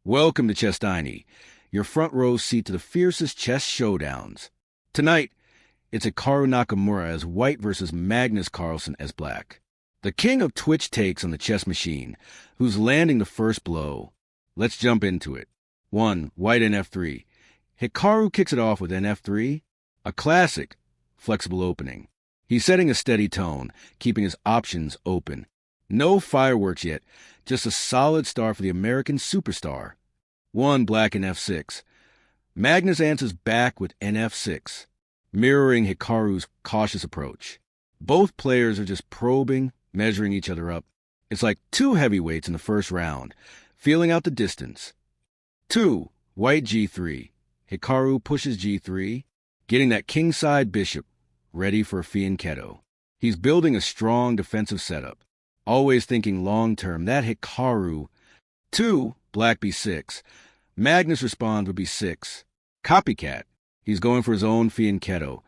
Welcome to Chesstiny, your front row seat to the fiercest chess showdowns. Tonight, it's Hikaru Nakamura as white versus Magnus Carlsen as black. The king of Twitch takes on the chess machine, who's landing the first blow. Let's jump into it. 1. White in f3. Hikaru kicks it off with nf3, a classic, flexible opening. He's setting a steady tone, keeping his options open. No fireworks yet, just a solid start for the American superstar. 1. Black in f6. Magnus answers back with nf6, mirroring Hikaru's cautious approach. Both players are just probing, measuring each other up. It's like two heavyweights in the first round, feeling out the distance. 2. White g3. Hikaru pushes g3, getting that kingside bishop, ready for a fianchetto. He's building a strong defensive setup, always thinking long-term. That Hikaru. 2. Black b6. Magnus responds with b6. Copycat. He's going for his own fianchetto,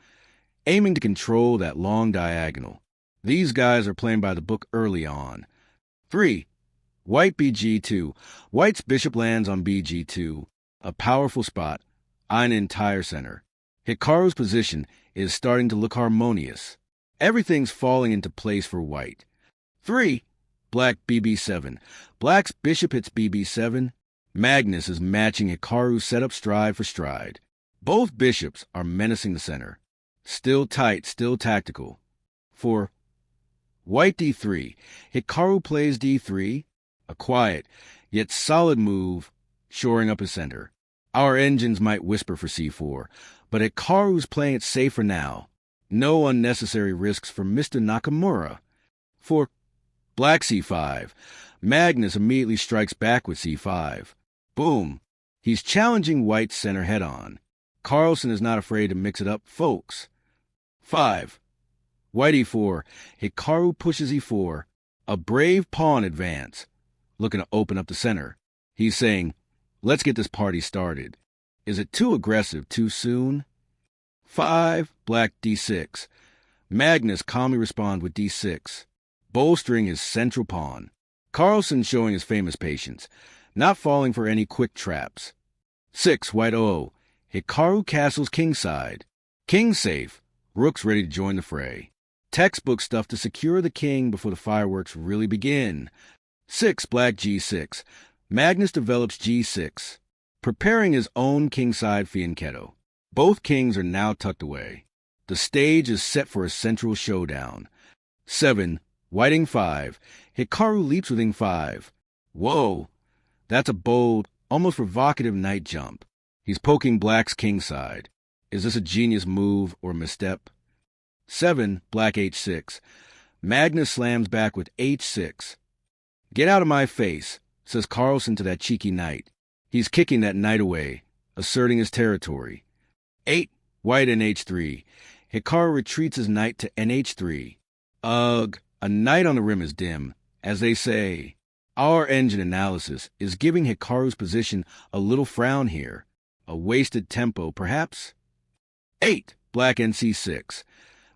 aiming to control that long diagonal. These guys are playing by the book early on. 3. White bg2. White's bishop lands on bg2, a powerful spot, eyeing an entire center. Hikaru's position is starting to look harmonious. Everything's falling into place for white. 3. Black bb7. Black's bishop hits bb7. Magnus is matching Hikaru's setup stride for stride. Both bishops are menacing the center. Still tight, still tactical. 4. White d3. Hikaru plays d3, a quiet, yet solid move, shoring up his center. Our engines might whisper for c4, but Hikaru's playing it safe for now. No unnecessary risks for Mr. Nakamura. 4. Black c5. Magnus immediately strikes back with c5. Boom. He's challenging white's center head-on. Carlsen is not afraid to mix it up, folks. 5. White e4. Hikaru pushes e4. A brave pawn advance, looking to open up the center. He's saying, let's get this party started. Is it too aggressive too soon? 5. Black d6. Magnus calmly responds with d6, bolstering his central pawn. Carlsen showing his famous patience, not falling for any quick traps. 6. White o. Hikaru castles kingside. King safe. Rook's ready to join the fray. Textbook stuff to secure the king before the fireworks really begin. 6. Black g6. Magnus develops g6, preparing his own kingside fianchetto. Both kings are now tucked away. The stage is set for a central showdown. 7. White ing5. Hikaru leaps with ing5. Whoa! That's a bold, almost provocative knight jump. He's poking black's kingside. Is this a genius move or misstep? 7. Black h6. Magnus slams back with h6. Get out of my face, says Carlsen to that cheeky knight. He's kicking that knight away, asserting his territory. 8. White nh3. Hikaru retreats his knight to nh3. Ugh, a knight on the rim is dim, as they say. Our engine analysis is giving Hikaru's position a little frown here. A wasted tempo, perhaps? 8. Black nc6.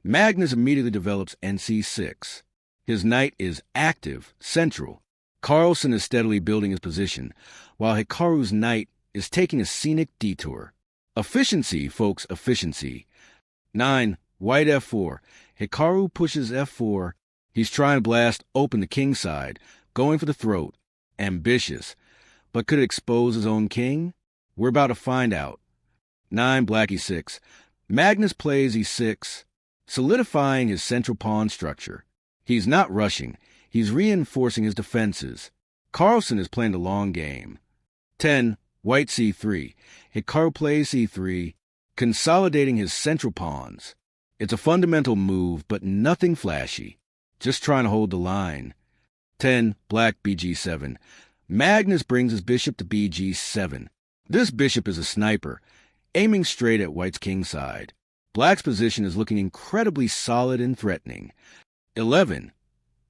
Magnus immediately develops nc6. His knight is active, central. Carlsen is steadily building his position, while Hikaru's knight is taking a scenic detour. Efficiency, folks, efficiency. 9. White f4. Hikaru pushes f4. He's trying to blast open the kingside, going for the throat. Ambitious. But could it expose his own king? We're about to find out. 9. Black e6. Magnus plays e6, solidifying his central pawn structure. He's not rushing. He's reinforcing his defenses. Carlsen is playing the long game. 10. White c3. Hikaru plays c3, consolidating his central pawns. It's a fundamental move, but nothing flashy. Just trying to hold the line. 10. Black bg7. Magnus brings his bishop to bg7. This bishop is a sniper, aiming straight at white's kingside. Black's position is looking incredibly solid and threatening. 11.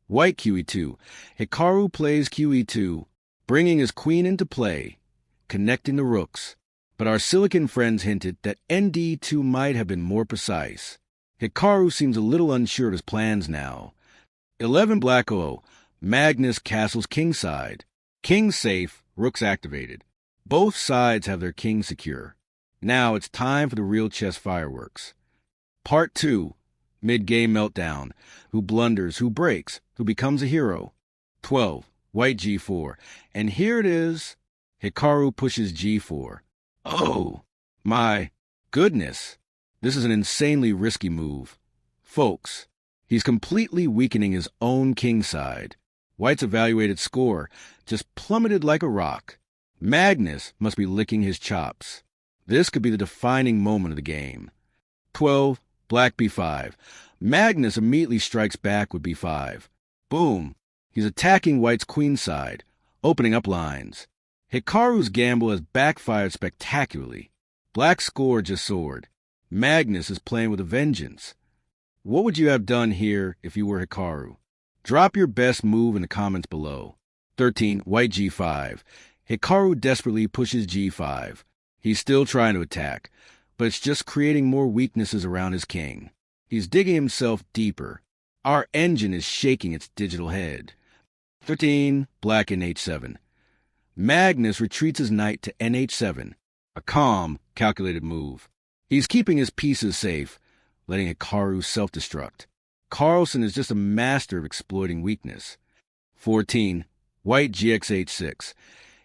White qe2. Hikaru plays qe2, bringing his queen into play, connecting the rooks. But our silicon friends hinted that nd2 might have been more precise. Hikaru seems a little unsure of his plans now. 11. Black o. Magnus castles kingside. King safe, rooks activated. Both sides have their king secure. Now it's time for the real chess fireworks. Part 2. Mid-game meltdown. Who blunders, who breaks, who becomes a hero. 12. White g4. And here it is. Hikaru pushes g4. Oh, my goodness. This is an insanely risky move. Folks, he's completely weakening his own kingside. White's evaluated score just plummeted like a rock. Magnus must be licking his chops. This could be the defining moment of the game. 12. Black b5. Magnus immediately strikes back with b5. Boom. He's attacking White's queenside, opening up lines. Hikaru's gamble has backfired spectacularly. Black's score just soared. Magnus is playing with a vengeance. What would you have done here if you were Hikaru? Drop your best move in the comments below. 13. White g5. Hikaru desperately pushes g5. He's still trying to attack, but it's just creating more weaknesses around his king. He's digging himself deeper. Our engine is shaking its digital head. 13. Black nh7. Magnus retreats his knight to nh7, a calm, calculated move. He's keeping his pieces safe, letting Hikaru self-destruct. Carlsen is just a master of exploiting weakness. 14. White gxh6.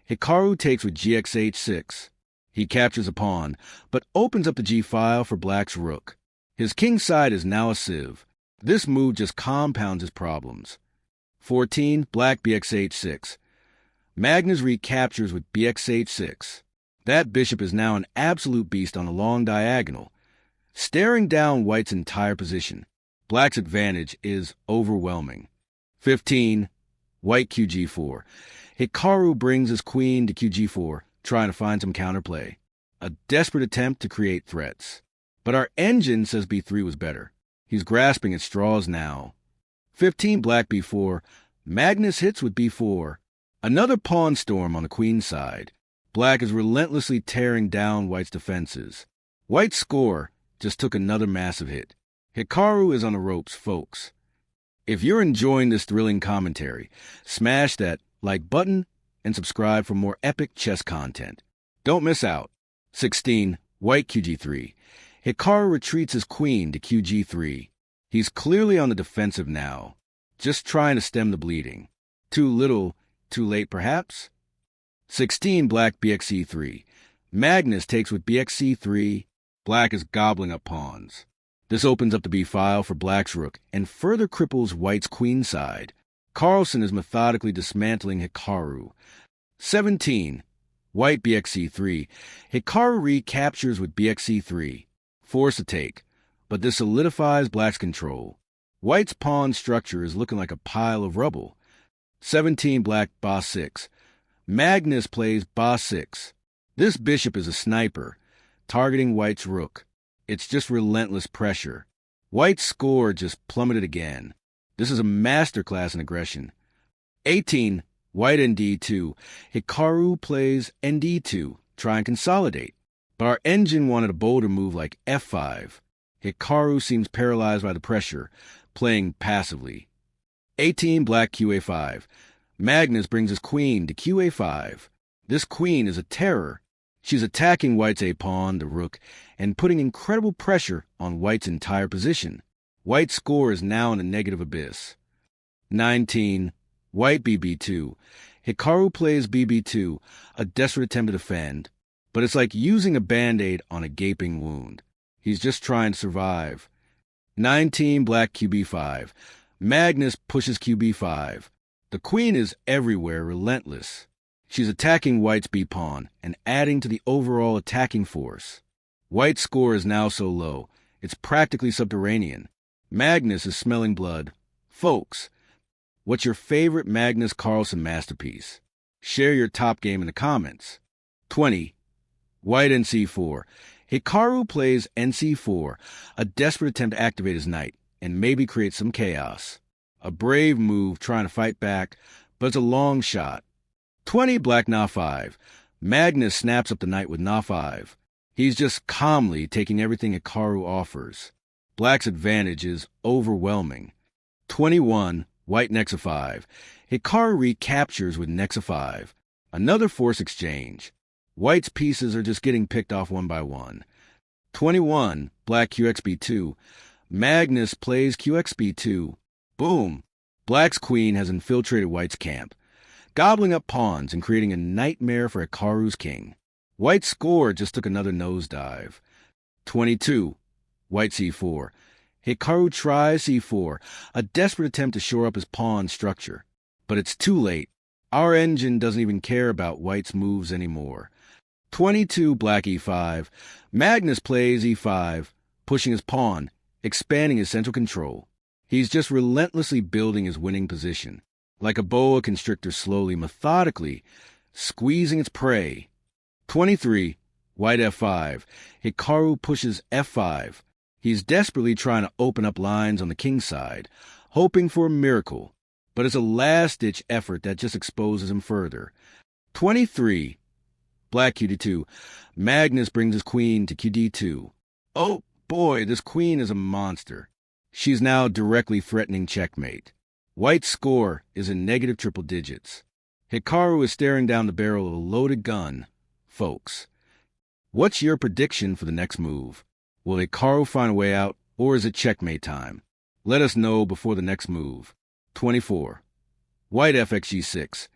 Hikaru takes with gxh6. He captures a pawn, but opens up the g-file for Black's rook. His kingside is now a sieve. This move just compounds his problems. 14. Black bxh6. Magnus recaptures with bxh6. That bishop is now an absolute beast on a long diagonal, staring down White's entire position. Black's advantage is overwhelming. 15. White qg4. Hikaru brings his queen to qg4, trying to find some counterplay. A desperate attempt to create threats. But our engine says b3 was better. He's grasping at straws now. 15. Black b4. Magnus hits with b4. Another pawn storm on the queen side. Black is relentlessly tearing down White's defenses. White's score just took another massive hit. Hikaru is on the ropes, folks. If you're enjoying this thrilling commentary, smash that like button and subscribe for more epic chess content. Don't miss out. 16. White qg3. Hikaru retreats his queen to qg3. He's clearly on the defensive now, just trying to stem the bleeding. Too little, too late perhaps? 16. Black bxe3. Magnus takes with bxe3. Black is gobbling up pawns. This opens up the b-file for Black's rook and further cripples White's queenside. Carlsen is methodically dismantling Hikaru. 17. White bxe3. Hikaru recaptures with bxe3. Force a take, but this solidifies Black's control. White's pawn structure is looking like a pile of rubble. 17. Black ba6. Magnus plays ba6. This bishop is a sniper, targeting White's rook. It's just relentless pressure. White's score just plummeted again. This is a masterclass in aggression. 18. White nd2. Hikaru plays nd2, try and consolidate. But our engine wanted a bolder move like f5. Hikaru seems paralyzed by the pressure, playing passively. 18. Black qa5. Magnus brings his queen to qa5. This queen is a terror. She's attacking White's a-pawn, the rook, and putting incredible pressure on White's entire position. White's score is now in a negative abyss. 19. White bb2. Hikaru plays bb2, a desperate attempt to defend, but it's like using a band-aid on a gaping wound. He's just trying to survive. 19. Black qb5. Magnus pushes qb5. The queen is everywhere, relentless. She's attacking White's b-pawn and adding to the overall attacking force. White's score is now so low, it's practically subterranean. Magnus is smelling blood. Folks, what's your favorite Magnus Carlsen masterpiece? Share your top game in the comments. 20. White nc4. Hikaru plays nc4, a desperate attempt to activate his knight and maybe create some chaos. A brave move trying to fight back, but it's a long shot. 20. Black na5. Magnus snaps up the knight with na5. He's just calmly taking everything Hikaru offers. Black's advantage is overwhelming. 21. White nexa5. Hikaru recaptures with nexa5. Another force exchange. White's pieces are just getting picked off one by one. 21, black qxb2. Magnus plays qxb2. Boom! Black's queen has infiltrated White's camp, gobbling up pawns and creating a nightmare for Hikaru's king. White's score just took another nosedive. 22, white c4. Hikaru tries c4, a desperate attempt to shore up his pawn structure. But it's too late. Our engine doesn't even care about White's moves anymore. 22, black e5. Magnus plays e5, pushing his pawn, expanding his central control. He's just relentlessly building his winning position, like a boa constrictor slowly, methodically, squeezing its prey. 23, white f5. Hikaru pushes f5. He's desperately trying to open up lines on the kingside, hoping for a miracle, but it's a last-ditch effort that just exposes him further. 23, black qd2. Magnus brings his queen to qd2. Oh boy, this queen is a monster. She's now directly threatening checkmate. White's score is in negative triple digits. Hikaru is staring down the barrel of a loaded gun. Folks, what's your prediction for the next move? Will Hikaru find a way out, or is it checkmate time? Let us know before the next move. 24. White fxg6.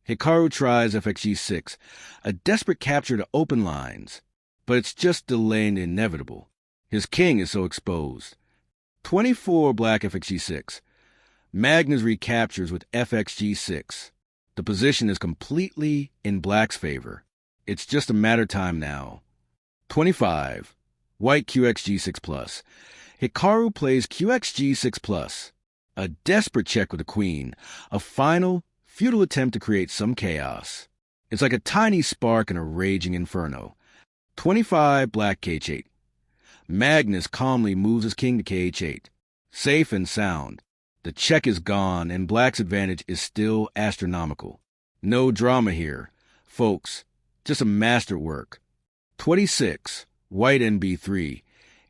Hikaru tries fxg6, a desperate capture to open lines, but it's just delaying the inevitable. His king is so exposed. 24, black fxg6. Magnus recaptures with fxg6. The position is completely in black's favor. It's just a matter of time now. 25, white qxg6+. Hikaru plays qxg6+, a desperate check with the queen, a final, futile attempt to create some chaos. It's like a tiny spark in a raging inferno. 25, black kh8. Magnus calmly moves his king to kh8. Safe and sound. The check is gone, and black's advantage is still astronomical. No drama here, folks. Just a masterwork. 26, white nb3.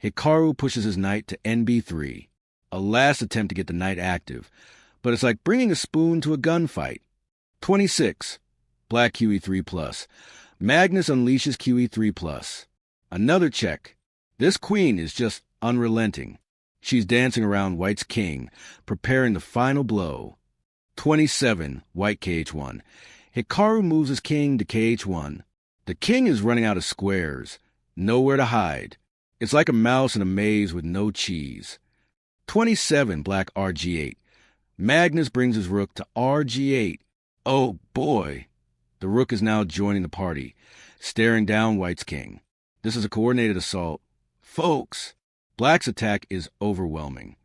Hikaru pushes his knight to nb3. A last attempt to get the knight active, but it's like bringing a spoon to a gunfight. 26, black qe3+. Magnus unleashes qe3+. Another check. This queen is just unrelenting. She's dancing around White's king, preparing the final blow. 27, white kh1. Hikaru moves his king to kh1. The king is running out of squares, nowhere to hide. It's like a mouse in a maze with no cheese. 27, black rg8. Magnus brings his rook to rg8. Oh boy! The rook is now joining the party, staring down White's king. This is a coordinated assault. Folks, black's attack is overwhelming.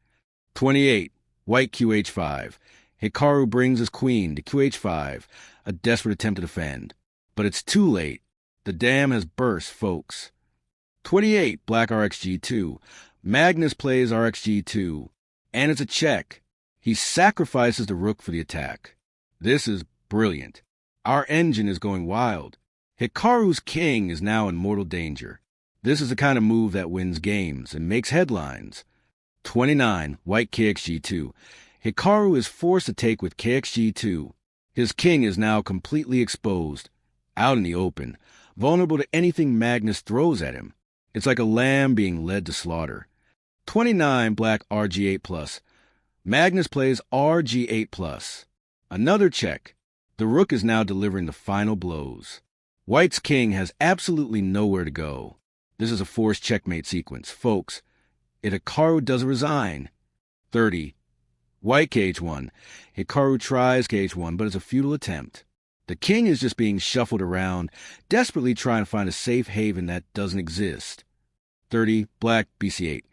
28, white qh5. Hikaru brings his queen to qh5, a desperate attempt to defend. But it's too late. The dam has burst, folks. 28, black rxg2. Magnus plays rxg2, and it's a check. He sacrifices the rook for the attack. This is brilliant. Our engine is going wild. Hikaru's king is now in mortal danger. This is the kind of move that wins games and makes headlines. 29, white kxg2. Hikaru is forced to take with kxg2. His king is now completely exposed, out in the open, vulnerable to anything Magnus throws at him. It's like a lamb being led to slaughter. 29, black rg8+. Magnus plays rg8+. Another check. The rook is now delivering the final blows. White's king has absolutely nowhere to go. This is a forced checkmate sequence. Folks, if Hikaru doesn't resign. 30. White kh1. Hikaru tries kh1, but it's a futile attempt. The king is just being shuffled around, desperately trying to find a safe haven that doesn't exist. 30. Black bc8.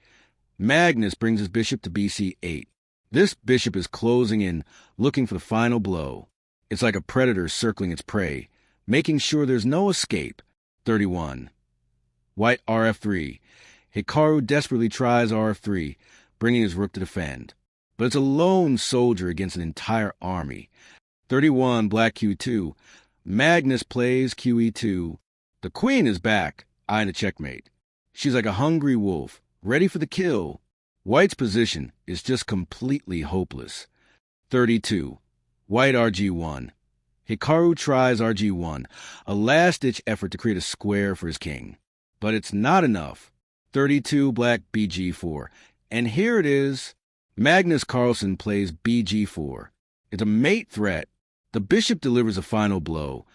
Magnus brings his bishop to bc8. This bishop is closing in, looking for the final blow. It's like a predator circling its prey, making sure there's no escape. 31. White rf3. Hikaru desperately tries rf3, bringing his rook to defend. But it's a lone soldier against an entire army. 31, black q2. Magnus plays qe2. The queen is back, eyeing a checkmate. She's like a hungry wolf, ready for the kill. White's position is just completely hopeless. 32, white rg1. Hikaru tries RG1, a last-ditch effort to create a square for his king. But it's not enough. 32 black BG4. And here it is. Magnus Carlsen plays BG4. It's a mate threat. The bishop delivers a final blow,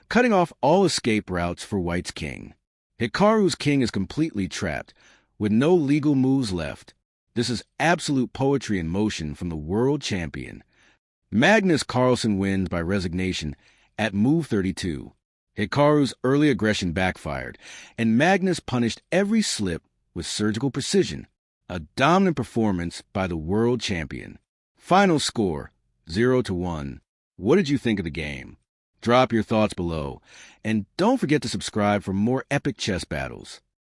cutting off all escape routes for white's king. Hikaru's king is completely trapped, with no legal moves left. This is absolute poetry in motion from the world champion. Magnus Carlsen wins by resignation at move 32. Hikaru's early aggression backfired, and Magnus punished every slip with surgical precision. A dominant performance by the world champion. Final score, 0-1. What did you think of the game? Drop your thoughts below, and don't forget to subscribe for more epic chess battles.